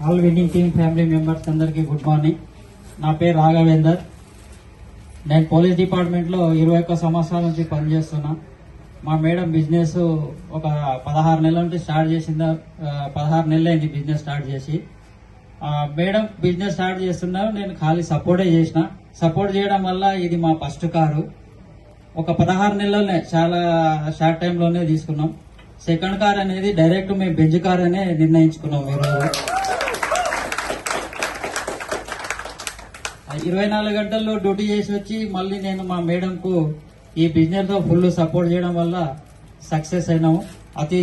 All winning team family members అందరికీ good morning. నా పేరు రాఘవేందర్. నేను పోలీస్ డిపార్ట్మెంట్లో 21 సంవత్సరాల నుంచి పనిచేస్తున్నా. మా మేడం బిజినెస్ ఒక 16 నెలల నుంచి స్టార్ట్ చేసిందా, 16 నెలలైంది బిజినెస్ స్టార్ట్ చేసి. మేడం బిజినెస్ స్టార్ట్ చేస్తున్నారు, నేను ఖాళీ సపోర్టే చేసిన. సపోర్ట్ చేయడం వల్ల ఇది మా ఫస్ట్ కారు. ఒక 16 నెలల్లోనే చాలా షార్ట్ టైంలోనే తీసుకున్నాం. సెకండ్ కార్ అనేది డైరెక్ట్ మేము బెంజ్ కార్ అనే నిర్ణయించుకున్నాం. ఈరోజు 24 గంటల్లో డ్యూటీ చేసి వచ్చి మళ్ళీ నేను మా మేడంకు ఈ బిజినెస్ లో ఫుల్ సపోర్ట్ చేయడం వల్ల సక్సెస్ అయినాము. అతి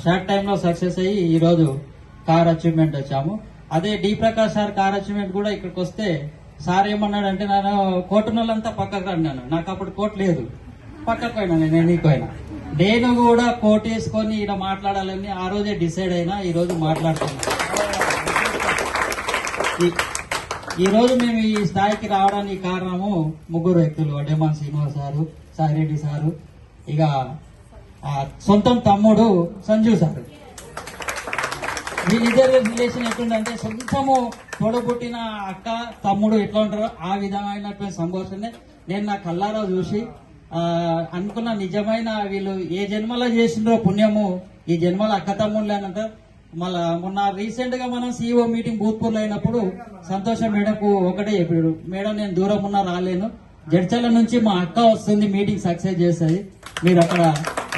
షార్ట్ టైంలో సక్సెస్ అయ్యి ఈరోజు కార్ అచీవ్మెంట్ వచ్చాము. అదే D Prakash sir car achievement కూడా ఇక్కడికి వస్తే సార్ ఏమన్నాడంటే, నేను కోటునోళ్ళంతా పక్కకు అన్నాను. నాకు అప్పుడు కోట్ లేదు, పక్కకు పోయినా నేను ఎన్నికైనా. నేను కూడా కోట్ వేసుకొని ఇలా మాట్లాడాలని ఆ రోజే డిసైడ్ అయినా ఈ రోజు మాట్లాడుతున్నా. ఈ రోజు మేము ఈ స్థాయికి రావడానికి కారణము ముగ్గురు వ్యక్తులు: డెమాన్ శ్రీనివాస్ సారు, సాయిరెడ్డి సారు, ఇక సొంతం తమ్ముడు సంజు సారు. వీళ్ళిద్దరు రిలేషన్ ఎట్లుందంటే, సొంతము తోడబుట్టిన అక్క తమ్ముడు ఎట్లా ఉంటారో ఆ విధమైనటువంటి సంభాషణ నేను నా కళ్ళారా చూసి అనుకున్న. నిజమైన వీళ్ళు ఏ జన్మలో చేసిండ్రో పుణ్యము ఈ జన్మలో అక్క తమ్ముళ్ళు అని అంటారు. మళ్ళా మొన్న రీసెంట్ గా మనం సిఇఓ మీటింగ్ భూత్పూర్లో అయినప్పుడు సంతోషం మేడంకు ఒకటే చెప్పాడు, మేడం నేను దూరం ఉన్నా రాలేను, జడ్చల నుంచి మా అక్క వస్తుంది, మీటింగ్ సక్సెస్ చేస్తుంది, మీరు అక్కడ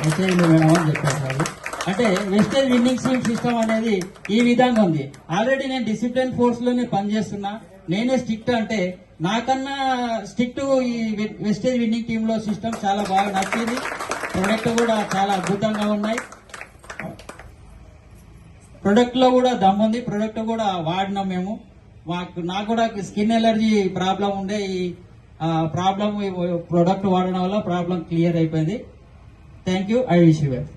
వచ్చేయండి మేడం అని చెప్పేసారు. అంటే వెస్టేజ్ విన్నింగ్ సిస్టమ్ అనేది ఈ విధంగా ఉంది. ఆల్రెడీ నేను డిసిప్లిన్ ఫోర్స్ లోనే పనిచేస్తున్నా. నేనే స్ట్రిక్ట్ అంటే నాకన్నా స్ట్రిక్ట్ ఈ వెస్టేజ్ విన్నింగ్ టీమ్ లో సిస్టమ్ చాలా బాగా నచ్చింది. ప్రొడక్ట్ కూడా చాలా అద్భుతంగా ఉన్నాయి. ప్రొడక్ట్ లో కూడా దమ్ముంది. ప్రొడక్ట్ కూడా వాడినాం మేము. నాకు కూడా స్కిన్ ఎలర్జీ ప్రాబ్లం ఉండే. ఈ ప్రాబ్లం ప్రొడక్ట్ వాడడం వల్ల ప్రాబ్లం క్లియర్ అయిపోయింది. Thank you. I wish you well.